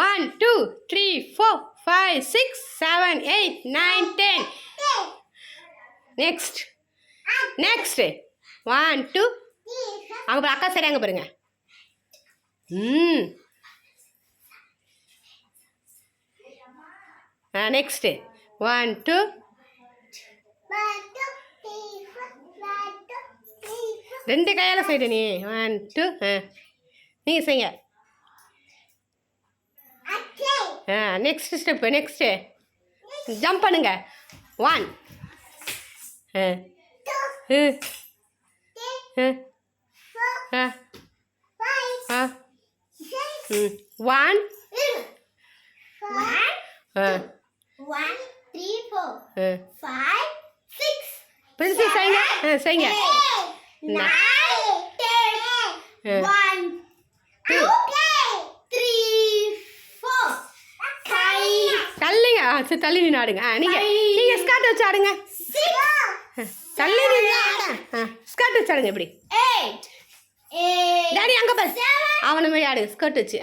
1 2 3 4 5 6 7 8 9 10. Next 1 2 அங்கே அக்கா சரி அங்கே பாருங்க. நெக்ஸ்ட் 1 2 ரெண்டு கையால் செய்யுது நீ. 1 2 நீங்கள் செய்யுங்க. Next step. நெக்ஸ்ட்டு ஜம்ப் பண்ணுங்க. 1 1 3 4 5 6 பிரின்சி செய்யுங்க. செய்யுங்க. 9 10 1 2 3 4 5 தள்ளிங்க. சரி தள்ளி நின்று ஆடுங்க. நீங்கள் ஸ்கர்ட் வச்சு ஆடுங்க. தள்ளி நின்று ஸ்கர்ட் வச்சு ஆடுங்க. எப்படி டாடி அங்கே பாரு. அவனை மாதிரி ஆடுங்க ஸ்கர்ட் வச்சு.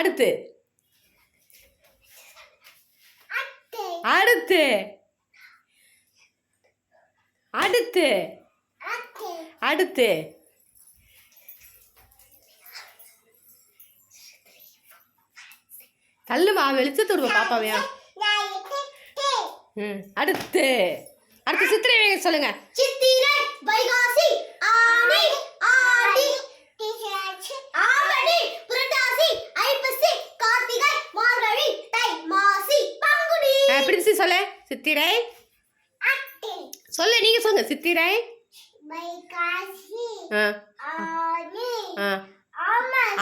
அடுத்து அடுத்து அடுத்து அடுத்து தள்ளுமா வெளிச்சத்து விடுவா பாப்பாவையா. அடுத்து அடுத்து சித்திரை சொல்லுங்க. சித்திரை வைகாசி ஆனி ஆடி ஆவணி புரட்டாசி ஐப்பசி கார்த்திகை மார்கழி தை மாசி பங்குனி. பிரின்சி சொல்லு. சித்திரை சொல்லு. நீங்க சொல்லுங்க. சித்திரை வைகாசி ஆனி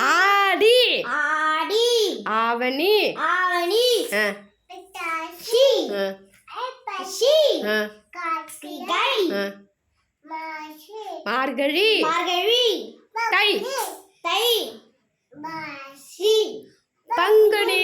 ஆடி ஆடி ஆவணி ஆவணி புரட்டாசி ஐப்பசி கார்த்திகை மாசி மார்கழி மார்கழி தை தை மாசி பங்குனி.